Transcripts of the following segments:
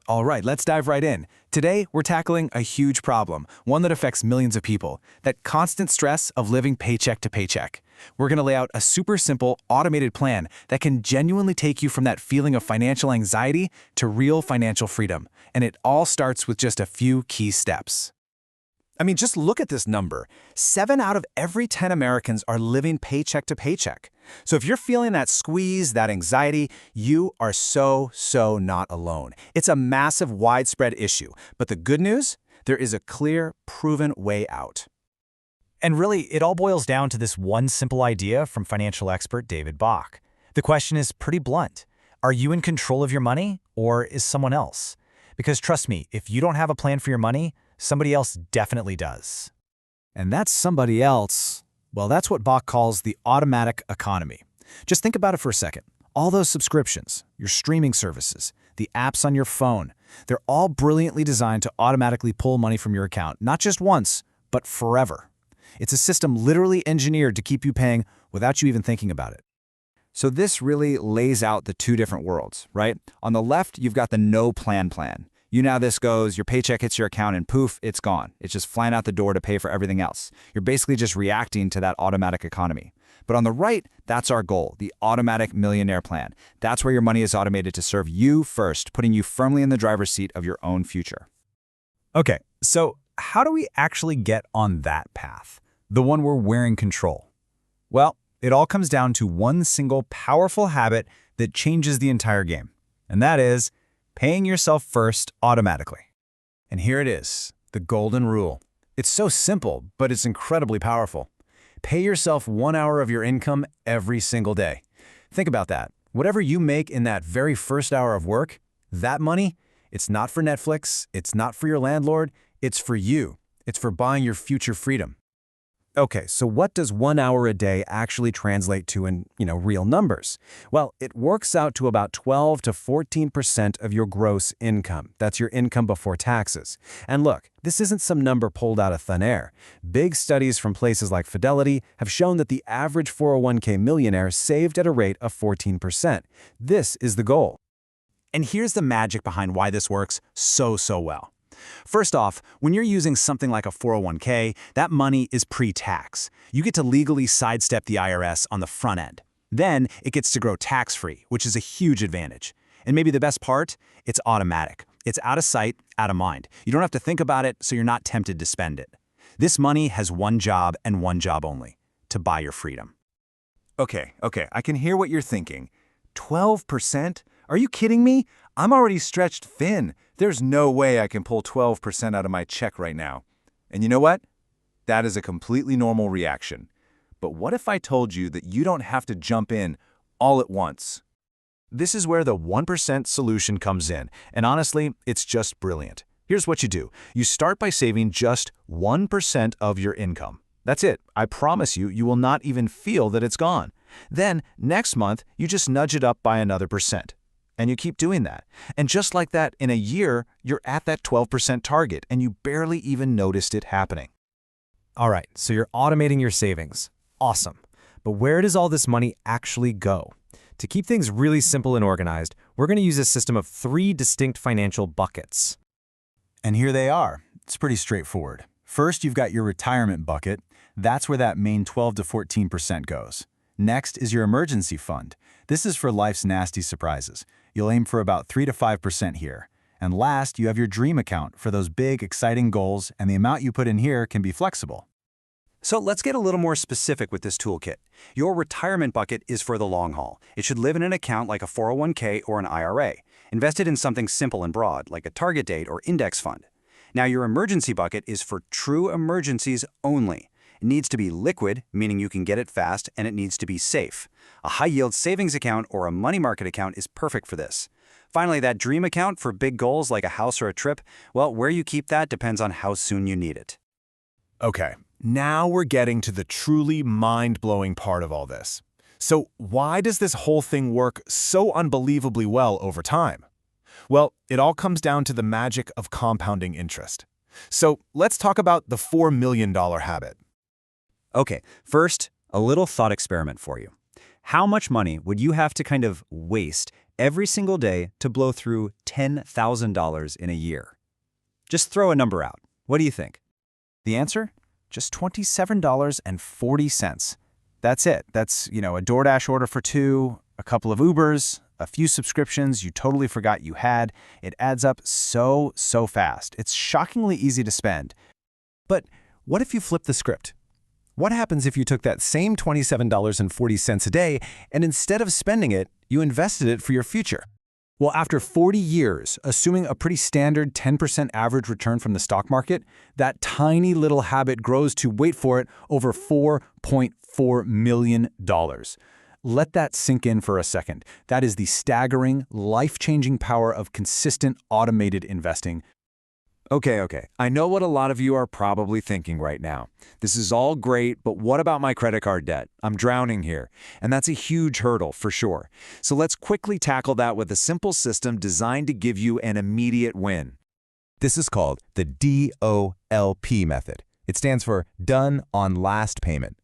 All right, let's dive right in. Today, we're tackling a huge problem, one that affects millions of people, that constant stress of living paycheck to paycheck. We're going to lay out a super simple, automated plan that can genuinely take you from that feeling of financial anxiety to real financial freedom. And it all starts with just a few key steps. I mean, just look at this number. 7 out of every 10 Americans are living paycheck to paycheck. So if you're feeling that squeeze, that anxiety, you are so not alone. It's a massive, widespread issue. But the good news? There is a clear, proven way out. And really, it all boils down to this one simple idea from financial expert David Bach. The question is pretty blunt. Are you in control of your money, or is someone else? Because trust me, if you don't have a plan for your money, somebody else definitely does. And that's somebody else, well, that's what Bach calls the automatic economy. Just think about it for a second. All those subscriptions, your streaming services, the apps on your phone, they're all brilliantly designed to automatically pull money from your account, not just once, but forever. It's a system literally engineered to keep you paying without you even thinking about it. So this really lays out the two different worlds, right? On the left, you've got the no plan. You know how this goes, your paycheck hits your account and poof, it's gone. It's just flying out the door to pay for everything else. You're basically just reacting to that automatic economy. But on the right, that's our goal, the Automatic Millionaire plan. That's where your money is automated to serve you first, putting you firmly in the driver's seat of your own future. Okay, so how do we actually get on that path? The one where we're in control? Well, it all comes down to one single powerful habit that changes the entire game. And that is paying yourself first automatically. And here it is, the golden rule. It's so simple, but it's incredibly powerful. Pay yourself 1 hour of your income every single day. Think about that. Whatever you make in that very first hour of work, that money, it's not for Netflix, it's not for your landlord, it's for you. It's for buying your future freedom. Okay, so what does 1 hour a day actually translate to in, real numbers? Well, it works out to about 12 to 14% of your gross income. That's your income before taxes. And look, this isn't some number pulled out of thin air. Big studies from places like Fidelity have shown that the average 401k millionaire saved at a rate of 14%. This is the goal. And here's the magic behind why this works so well. First off, when you're using something like a 401k, that money is pre-tax. You get to legally sidestep the IRS on the front end. Then it gets to grow tax-free, which is a huge advantage. And maybe the best part? It's automatic. It's out of sight, out of mind. You don't have to think about it, so you're not tempted to spend it. This money has one job and one job only: to buy your freedom. Okay, I can hear what you're thinking. 12%? Are you kidding me? I'm already stretched thin. There's no way I can pull 12% out of my check right now. And you know what? That is a completely normal reaction. But what if I told you that you don't have to jump in all at once? This is where the 1% solution comes in. And honestly, it's just brilliant. Here's what you do. You start by saving just 1% of your income. That's it. I promise you, you will not even feel that it's gone. Then, next month, you just nudge it up by another percent. And you keep doing that. And just like that, in a year, you're at that 12% target, and you barely even noticed it happening. All right, so you're automating your savings. Awesome. But where does all this money actually go? To keep things really simple and organized, we're going to use a system of 3 distinct financial buckets. And here they are. It's pretty straightforward. First, you've got your retirement bucket. That's where that main 12 to 14% goes. Next is your emergency fund. This is for life's nasty surprises. You'll aim for about 3 to 5% here. And last, you have your dream account for those big, exciting goals, and the amount you put in here can be flexible. So let's get a little more specific with this toolkit. Your retirement bucket is for the long haul. It should live in an account like a 401k or an IRA, invested in something simple and broad, like a target date or index fund. Now, your emergency bucket is for true emergencies only. It needs to be liquid, meaning you can get it fast, and it needs to be safe. A high-yield savings account or a money market account is perfect for this. Finally, that dream account for big goals like a house or a trip, well, where you keep that depends on how soon you need it. Okay, now we're getting to the truly mind-blowing part of all this. So why does this whole thing work so unbelievably well over time? Well, it all comes down to the magic of compounding interest. So let's talk about the $4 million habit. Okay, first, a little thought experiment for you. How much money would you have to kind of waste every single day to blow through $10,000 in a year. Just throw a number out. What do you think? The answer? Just $27.40. That's it. That's, a DoorDash order for two, a couple of Ubers, a few subscriptions you totally forgot you had. It adds up so fast. It's shockingly easy to spend. But what if you flip the script? What happens if you took that same $27.40 a day and instead of spending it, you invested it for your future? Well, after 40 years, assuming a pretty standard 10% average return from the stock market, that tiny little habit grows to, wait for it, over $4.4 million. Let that sink in for a second. That is the staggering, life-changing power of consistent automated investing. Okay. I know what a lot of you are probably thinking right now. This is all great, but what about my credit card debt? I'm drowning here. And that's a huge hurdle, for sure. So let's quickly tackle that with a simple system designed to give you an immediate win. This is called the DOLP method. It stands for Done on Last Payment.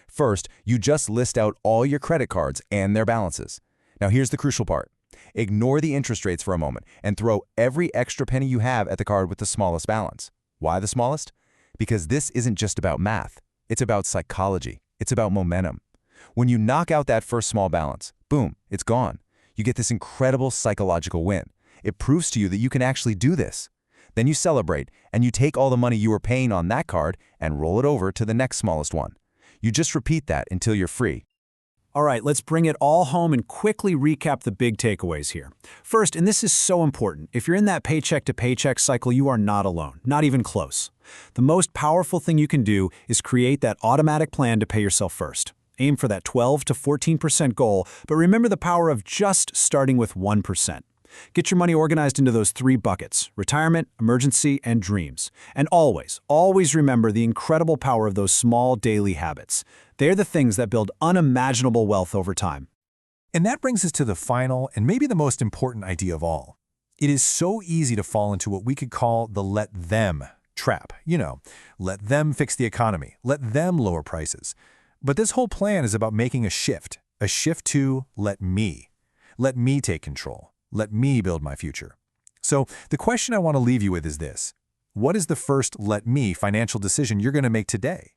First, you just list out all your credit cards and their balances. Now here's the crucial part. Ignore the interest rates for a moment and throw every extra penny you have at the card with the smallest balance. Why the smallest? Because this isn't just about math. It's about psychology. It's about momentum. When you knock out that first small balance, boom, it's gone. You get this incredible psychological win. It proves to you that you can actually do this. Then you celebrate and you take all the money you were paying on that card and roll it over to the next smallest one. You just repeat that until you're free. All right, let's bring it all home and quickly recap the big takeaways here. First, and this is so important, if you're in that paycheck-to-paycheck cycle, you are not alone, not even close. The most powerful thing you can do is create that automatic plan to pay yourself first. Aim for that 12 to 14% goal, but remember the power of just starting with 1%. Get your money organized into those three buckets: retirement, emergency, and dreams. And always remember the incredible power of those small daily habits. They're the things that build unimaginable wealth over time. And that brings us to the final and maybe the most important idea of all. It is so easy to fall into what we could call the let them trap. Let them fix the economy, let them lower prices. But this whole plan is about making a shift to let me take control. Let me build my future. So the question I want to leave you with is this: what is the first let me financial decision you're going to make today?